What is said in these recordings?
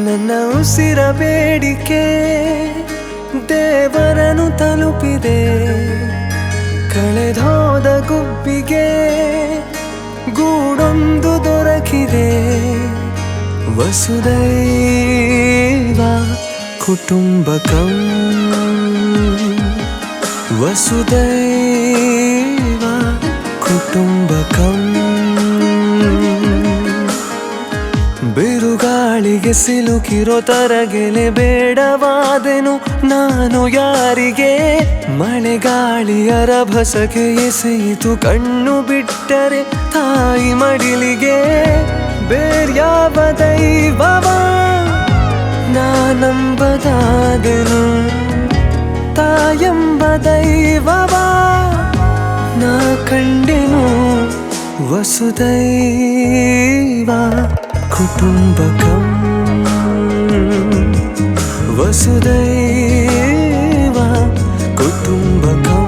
ನನ್ನ ಉಸಿರ ಬೇಡಿಕೆ ದೇವರನು ತಲುಪಿದೆ. ಕಳೆದೋದ ಗುಬ್ಬಿಗೆ ಗೂಡೊಂದು ದೊರಕಿದೆ. ವಸುದೈವ ಕುಟುಂಬಕಂ, ವಸುದೈವ ಕುಟುಂಬಕಂ. ಬಿರುಗಾಳಿಗೆ ಸಿಲುಕಿರೋ ತರಗೆಲೆ ಬೇಡವಾದೆನು ನಾನು ಯಾರಿಗೆ. ಮಳೆಗಾಳಿಯ ರಭಸಕ್ಕೆ ಎಸೆಯಿತು ಕಣ್ಣು ಬಿಟ್ಟರೆ ತಾಯಿ ಮಡಿಲಿಗೆ. ಬೇರ್ಯಾವ ದೈವವ ನಾನಂಬದಾದೆನು, ತಾಯಂಬ ದೈವವ ನಾ ಕಂಡೆನು. ವಸುದೈವ ಕುಟುಂಬಕಂ, ವಸುದೈವ ಕುಟುಂಬಕಂ.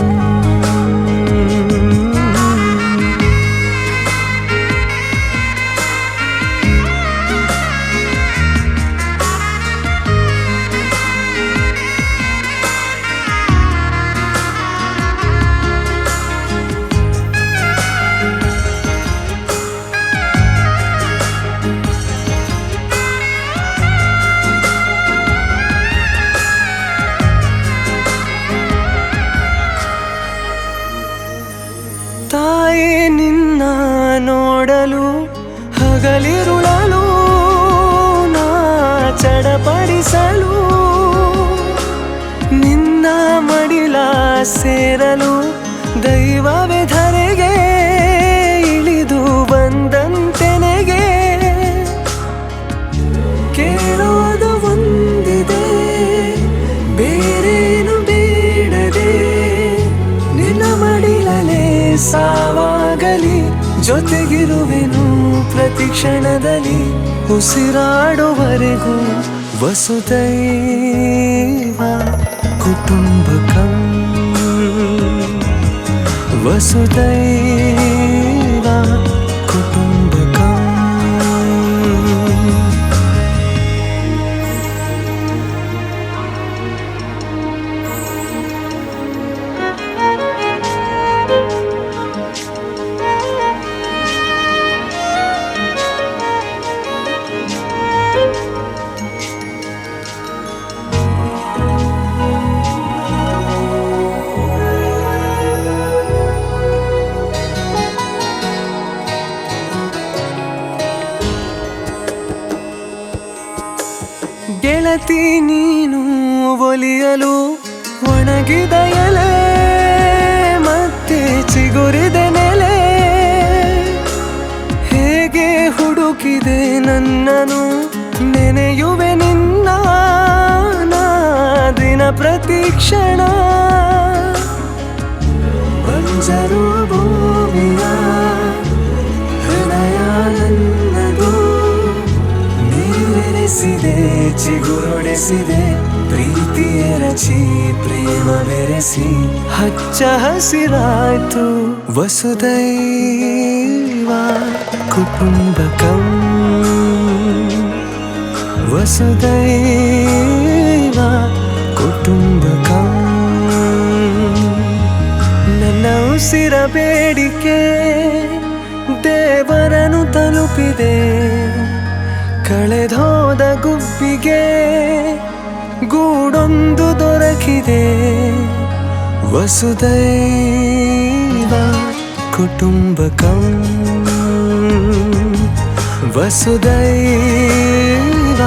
ತಾಯಿ ನಿನ್ನ ನೋಡಲು ಹಗಲಿರುಳಲು ನಾ ಚಡಪಡಿಸಲು. ನಿನ್ನ ಮಡಿಲ ಸೇರಲು ದೈವವೇ ಧರೆಗೆ ಇಳಿದು ಬಂದಂತೆನೆಗೆ. ಕೇಳೋದು ಒಂದಿದೆ ಬೇರೇನು ಬೇಡದೆ, ನಿನ್ನ ಮಡಿಲಲೇ ಸಾವಾಗಲಿ ಜೊತೆಗಿರುವೆನು ಪ್ರತಿ ಕ್ಷಣದಲ್ಲಿ ಉಸಿರಾಡುವರೆಗೂ. ವಸುದೈವ ಕುಟುಂಬಕಂ, ವಸುದೈವ ಕುಟುಂಬಕಂ. ಗೆಳತಿ ನೀನು ಒಲಿಯಲು ಒಣಗಿದ ಎಲೆ ಮತ್ತೆ ಚಿಗುರಿದೆ ನೆಲೆ. ಹೇಗೆ ಹುಡುಕಿದೆ ನನ್ನನು ನೆನೆಯುವೆ ನಿನ್ನ ನಾ ದಿನ ಪ್ರತಿ ಕ್ಷಣ. ಬಂಜರು ಭೂಮಿಯ ಹೃದಯ ನನ್ನದು, ನೀರೆರೆಸಿದೆ ಚಿಗುರೊಡೆಸಿದೆ ಪ್ರೀತಿಯ ರಚಿ ಪ್ರೇಮ ಬೆರೆಸಿ ಹಚ್ಚ ಹಸಿರಾಯ್ತು. ವಸುದೈವ ಕುಟುಂಬಕಂ, ವಸುದೈವ ಕುಟುಂಬಕಂ. ನನ್ನ ಉಸಿರ ಬೇಡಿಕೆ ದೇವರನು ತಲುಪಿದೆ. ಕಳೆದೋದ ಗುಬ್ಬಿಗೆ ಗೂಡೊಂದು ದೊರಕಿದೆ. ವಸುದೈವ ಕುಟುಂಬಕಂ, ವಸುದೈವ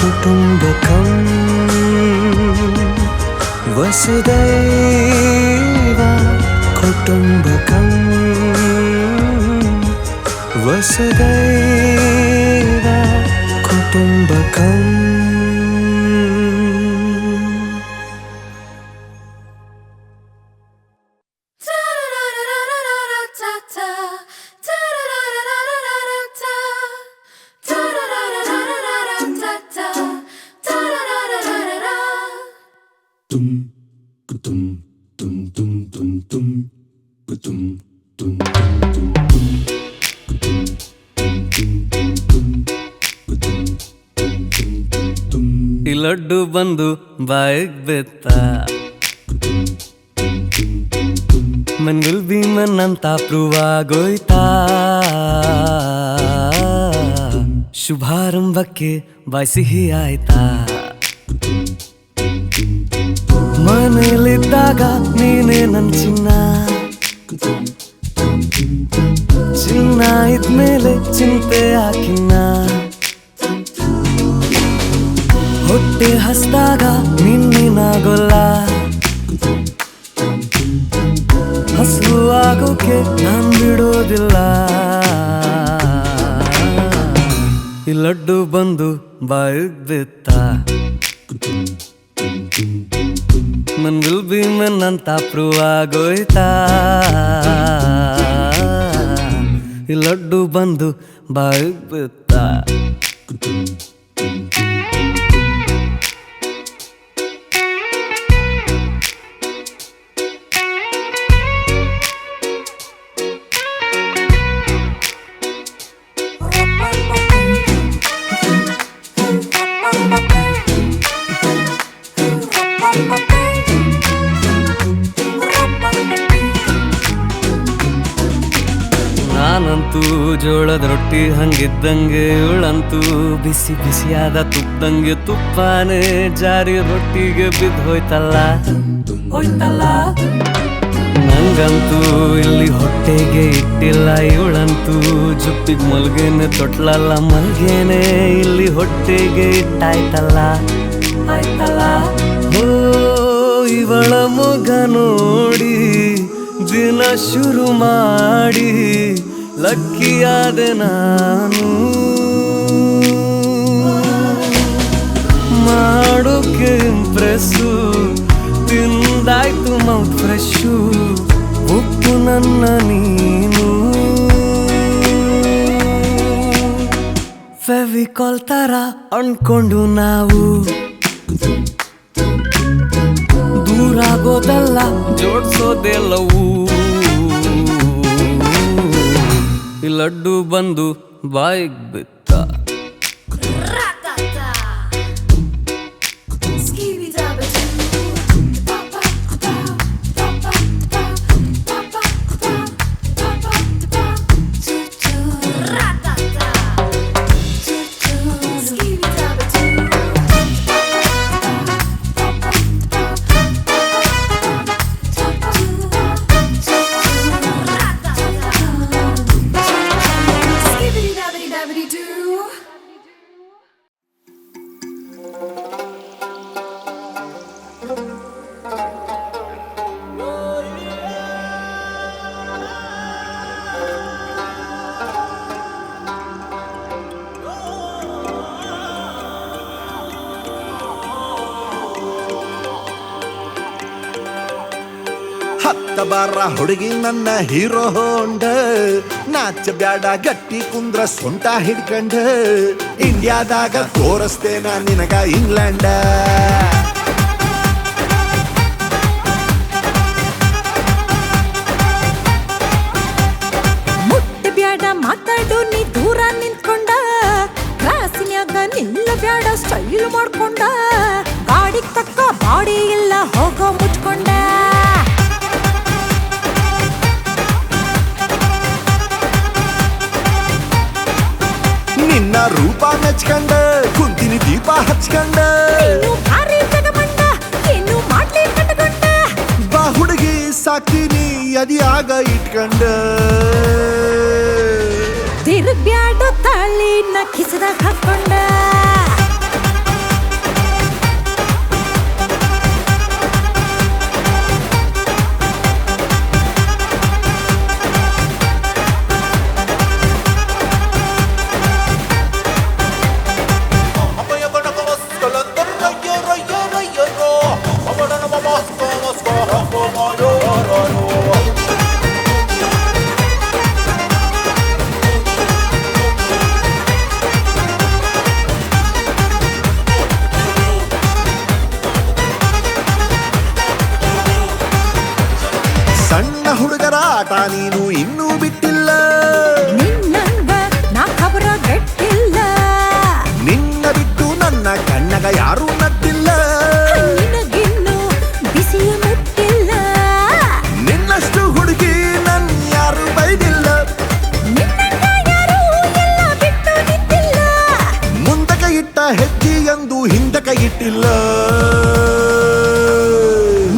ಕುಟುಂಬಕಂ, ವಸುದೈವ ಕುಟುಂಬಕಂ, ವಸುದೈವ ಕುಟುಂಬಕಂ. ಈ ಲಡ್ಡು ಬಂದು ಬಾಯಿಗ್ ಬೆತ್ತ ಮನ್ ವಿಲ್ ಬಿ ಮನ್ ಅಂತ ಪ್ರೂವ್ ಆಗೋಯ್ತಾ ಶುಭಾರಂಭಕ್ಕೆ ಬಾಯ್ ಸಿಹಿ ಆಯ್ತಾ ಮನೇಲಿದ್ದಾಗ ನೀನೇ ನನ್ ಚಿನ್ನ ಚಿನ್ನ ಇದ್ಮೇಲೆ ಚಿಂತೆ ಹಾಕಿನ್ನ ಹೊಟ್ಟೆ ಹಸ್ದಾಗ ನಿನ್ನಾಗೊಲ್ಲ ಹಸು ಆಗೋಕೆ ನಾನ್ ಬಿಡೋದಿಲ್ಲ ಈ ಲಡ್ಡು ಬಂದು ಬಾಯಿಗ್ ಬಿತ್ತ ಮನ್ ವಿಲ್ ಬಿ ಮನ್ ಅಂತ ಪ್ರೂವ್ ಆಗೋಯ್ತಾ ಈ ಲಡ್ಡು ಬಂದು ಬಾಯಿಗ್ ಬಿತ್ತ ನಾನಂತೂ ಜೋಳದ ರೊಟ್ಟಿ ಹಂಗಿದ್ದಂಗೆ ಇವಳಂತೂ ಬಿಸಿ ಬಿಸಿಯಾದ ತುಪ್ಪದಂಗೆ ತುಪ್ಪಾನೆ ಜಾರಿ ರೊಟ್ಟಿಗೆ ಬಿದ್ದು ಹೋಯ್ತಲ್ಲ ನಂಗಂತೂ ಇಲ್ಲಿ ಹೊಟ್ಟೆಗೆ ಇಟ್ಟಿಲ್ಲ ಇವಳಂತೂ ಜುಪ್ಪಿಗೆ ಮಲ್ಗೇನೆ ತೊಟ್ಲಲ್ಲ ಮಲ್ಗೇನೆ ಇಲ್ಲಿ ಹೊಟ್ಟೆಗೆ ಇಟ್ಟಾಯ್ತಲ್ಲ ಓ ಇವಳ ಮೊಗ ನೋಡಿ ದಿನ ಶುರು ಮಾಡಿ ಲಕ್ಕಿಯಾದೆ ನಾನು ಮಾಡೋಕೆ ಇಂಪ್ರೆಸ್ಸು ತಿಂದಾಯ್ತು ಮೌತ್ ಫ್ರೆಶ್ಶು ಉಪ್ಪು ನನ್ನ ನೀನು ಫೆವಿಕಾಲ್ ತರ ಅನ್ಕೊಂಡು ನಾವು ದೂರಾಗೋದಲ್ಲ ಜೋಡ್ಸೋದೆಲ್ಲವೂ ಈ ಲಡ್ಡು ಬಂದು ಬಾಯಿಗ್ ಬಿತ್ತ ಹತ್ತ ಬಾರ ಹುಡುಗಿ ನನ್ನ ಹೀರೋ ಹೊಂಡ ನಾಚ ಬ್ಯಾಡ ಗಟ್ಟಿ ಕುಂದ್ರ ಸೊಂಟ ಹಿಡ್ಕಂಡ ಇಂಡಿಯಾದಾಗ ತೋರಿಸ್ತೇನ ನಿನಗ ಇಂಗ್ಲೆಂಡ ಮುಟ್ಟ ಬ್ಯಾಡ ಮಾತಾಡು ನೀ ದೂರ ನಿಂತ್ಕೊಂಡ ಕ್ಲಾಸಿನ್ಯಾಗ ನಿಲ್ಲ ಬ್ಯಾಡ ಸ್ಟೈಲ್ ಮಾಡ್ಕೊಂಡ ಗಾಡಿಗ್ ತಕ್ಕ ಬಾಡಿ ಇಲ್ಲ ಹೋಗೋ ಮುಚ್ಕೊಂಡ ನಿನ್ನ ರೂಪ ಮೆಚ್ಕಂಡ ಕುಂತಿನಿ ದೀಪ ಹಚ್ಕಂಡ ಭಾರಿ ಜಗಮಂಡ ಏನು ಮಾಡ್ಲಿ ಕಟ್ಕೊಂಡ ಬಾ ಹುಡುಗಿ ಸಾಕ್ತೀನಿ ಅದಿಯಾಗ ಇಟ್ಕಂಡ ತಿರುಗ್ಬ್ಯಾಡ ತಾಳಿನ ಕಿಸದಾಗ ಹಾಕೊಂಡ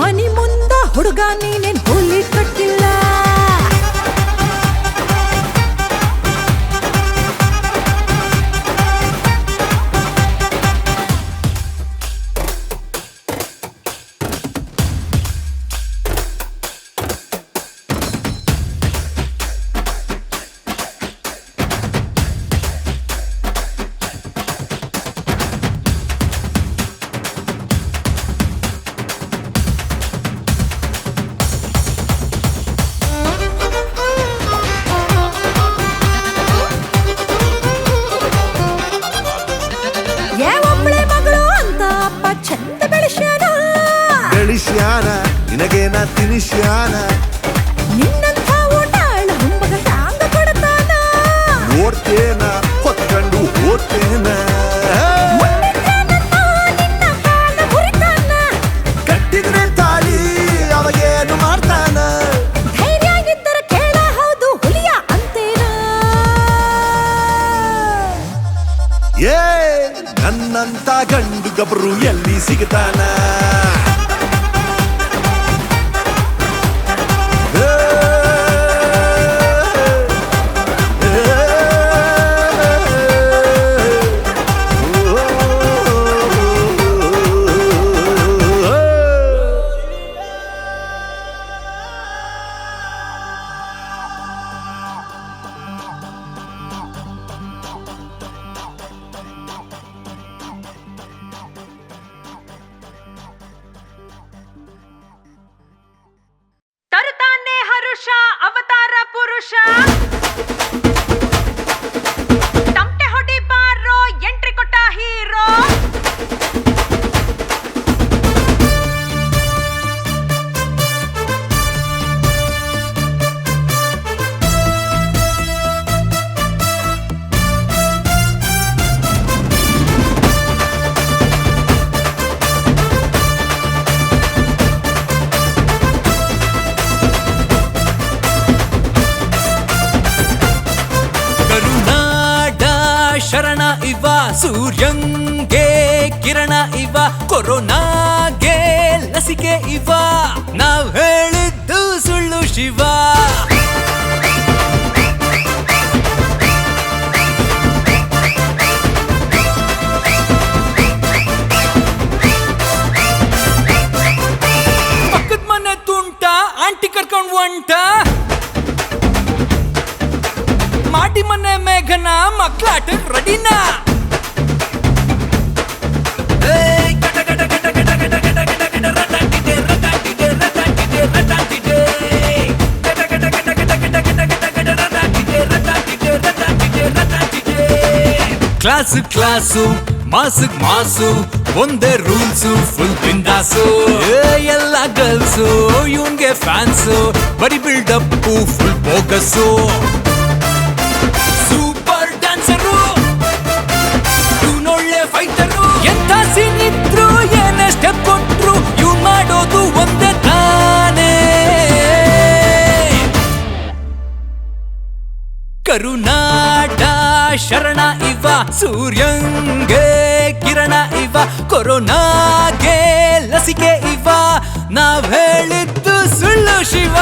ಮನಿ ಮುಂದ ಹುಡುಗ ನೀನೇನ್ ಕೂಲಿ ಕಟ್ಟಿಲ್ಲ. ಒಬ್ಳೆ ಮಗಳು ಅಂತ ಅಪ್ಪ ಚಂದ ಬೆಳೆಸ್ಯಾನ. ನಿನಗೇನ ತಿನಿಸ್ಯಾನ. ನಿನ್ನಂಥ ಊಟಾಳ ಹುಂಬಗ ಹ್ಯಾಂಗ ಕೊಡ್ತಾನ. ಓಡ್ತೇನ ಹೊತ್ಕೊಂಡು ಓದ್ತೇನ. ಕಟ್ಟಿದ್ರೆ ತಾಳಿ ಅವಾಗೇನು ಮಾಡ್ತಾನ. ಧೈರ್ಯ ಇದ್ದರೆ ಕೇಳ ಹೌದು ಹುಲಿಯ ಅಂತೇನ. ಏ ನನ್ನಂತ ಗಂಡು ಗಬ್ರು ಎಲ್ಲಿ ಸಿಗ್ತಾನ. ತರುತ್ತಾನೆ ಹರುಷ ಅವತಾರ ಪುರುಷ. ತಮಟೆ ಹೊಡಿ ಬಾರೋ ಎಂಟ್ರಿ ಕೊಟ್ಟ ಹೀರೋ. ಶರಣ ಇವ ಸೂರ್ಯಂಗೆ ಕಿರಣ ಇವ ಕೊರೋನಾಗೆ ಲಸಿಕೆ ಇವ ನಾವ್ ಹೇಳಿದ್ದು ಸುಳ್ಳು ಶಿವ. ಪಕ್ಕದ ಮನೆ ತುಂಟ ಆಂಟಿ ಕರ್ಕೊಂಡ್ ಒಂಟ. ಮಾಟಿ ಮನೆ ಮೇಘನ ಮಕ್ಕಳಾಟ ರೆಡಿನಾ. ಕ್ಲಾಸು ಕ್ಲಾಸು ಮಾಸಕ್ ಮಾಸು ಒಂದೇ ರೂಲ್ಸು ಫುಲ್ ಬಿಂದಾಸು. ಎಲ್ಲ ಗರ್ಲ್ಸು ಇವ್ನ್ಗೆ ಫ್ಯಾನ್ಸು ಬರಿ buildup full bogus. Super dancer ಇವನೊಳ್ಳೆ ಫೈಟರು. ಎಂಥ ಸೀನ್ ಇದ್ರು ಏನೇ ಸ್ಟೆಪ್ ಕೊಟ್ರು ಇವ್ ಮಾಡೋದು ಒಂದೇ ತಾನೇ. ಕರುನಾಟ ಶರಣ ಇವ ಸೂರ್ಯಂಗೆ ಕಿರಣ ಇವ ಕೊರೋನಾಗೆ ಲಸಿಕೆ ಇವ ನಾವ್ ಹೇಳಿದ್ದು ಸುಳ್ಳು ಶಿವ.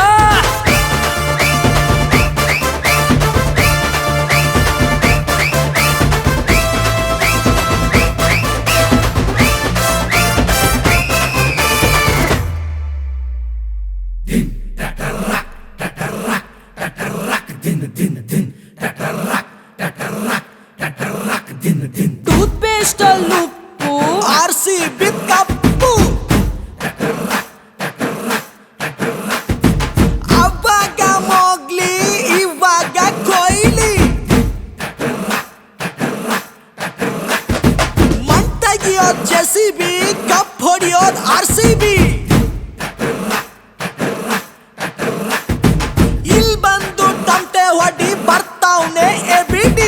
ಟೂತ್ ಪೇಸ್ಟ್ ಅಲ್ಲಿ ಉಪ್ಪು RCB ಕಪ್ಪು. ಅವಾಗ ಮೊಗ್ಲಿ ಇವಾಗ ಕೊಯ್ಲಿ. ಮಣ್ ತೆಗಿಯೋದ್ JCB ಕಪ್ ಹೊಡಿಯೋದ್ RCB. ಇಲ್ ಬಂದು ತಮಟೆ ಹೊಡಿ ಬರ್ತಾವ್ನೆ ABD.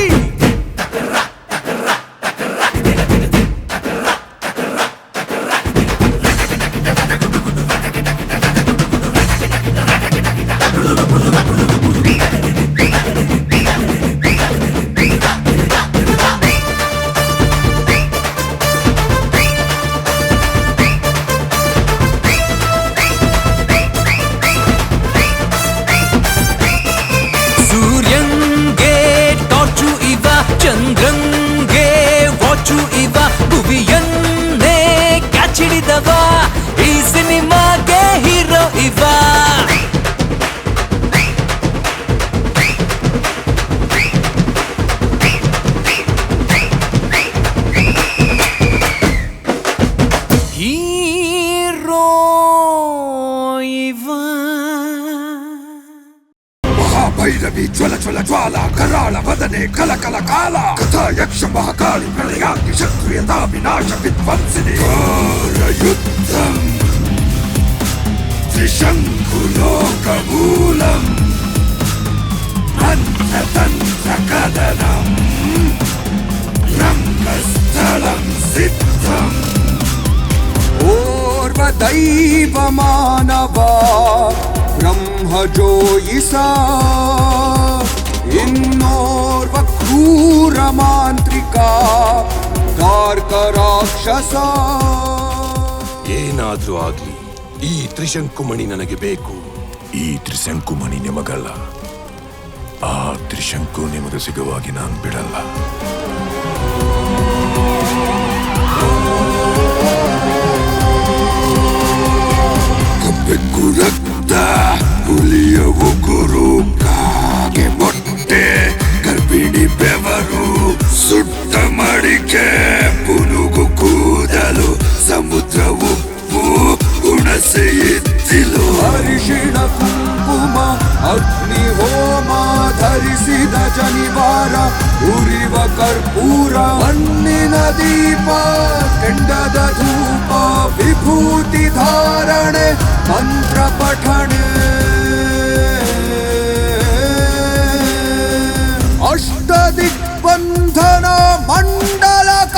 ಹೀರೋ ಭೈರವಿ ಜ್ವಲ ಜ್ವಲ ಜ್ವಾಲ ಕರಾಳ ವದನೆ ಕಲ ಕಲ ಕಾಲ ಕಥಾ ಯಕ್ಷ ಮಹಾಕಾಳಿ ಪ್ರಳಯಾಗ್ನಿ ಶತ್ರುಯತಾ ವಿನಾಶ ವಿಧ್ವಂಸಿನಿ ಯುದ್ಧಂ ತ್ರಿಶಂಕುಲೋಕಮೂಲಂ ಮಂತ್ರತಂತ್ರ ಕದನಂ ರಂಗಸ್ಥಳಂ ಸಿದ್ಧಂ ಓರ್ವ ದೈವ ಮಾನವ ಬ್ರಹ್ಮ ಜೋಯಿಸ ಇನ್ನೋರ್ವ ಕ್ರೂರ ಮಾಂತ್ರಿಕ ಗಾರ್ಕ ರಾಕ್ಷಸ ಏನಾದ್ರೂ ಆಗ್ಲಿ ಈ ತ್ರಿಶಂಕುಮಣಿ ನನಗೆ ಬೇಕು. ಈ ತ್ರಿಶಂಕುಮಣಿ ನಿಮಗಲ್ಲ, ಆ ತ್ರಿಶಂಕು ನಿಮಗೆ ಸಿಗುವಾಗಿ ನಾನು ಬಿಡಲ್ಲ. ಬೆಕ್ಕು ರಕ್ತ ಹುಲಿಯ ಉಗುರು ಕಾಗೆ ಮೊಟ್ಟೆ ಗರ್ಭಿಣಿ ಬೆವರು ಸುಟ್ಟ ಮಡಿಕೆ ಪುನುಗು ಕೂದಲು ಸಮುದ್ರ ಉಪ್ಪು ಹುಣಸೆ ಎತ್ತಿಲು ಅರಿಶಿಣ ಕುಂಕುಮ ಅಗ್ನಿ ಹೋಮ ಧರಿಸಿದ ಜನಿವಾರ ಉರಿವ ಕರ್ಪೂರ ಮಣ್ಣಿನ ದೀಪ ಕೆಂಡದ ಧೂಪ ವಿಭೂತಿ ಧಾರಣೆ ಮಂತ್ರ ಪಠಣೆ ಅಷ್ಟ ದಿಗ್ಬಂಧನ ಮಂಡಲಕ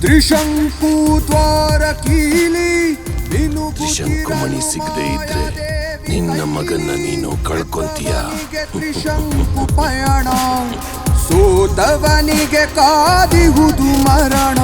ತ್ರಿಶಂಕು ದ್ವಾರ ಕೀಲಿ ತ್ರಿಶಂಕುಮಣಿ ಸಿಗದೆ ಇದ್ರೆ ನಿನ್ನ ಮಗನ್ನ ನೀನು ಕಳ್ಕೊಂತೀಯ. ತ್ರಿಶಂಕು ಪಯಣ ಸೋತವನಿಗೆ ಕಾದಿಹುದು ಮರಣ.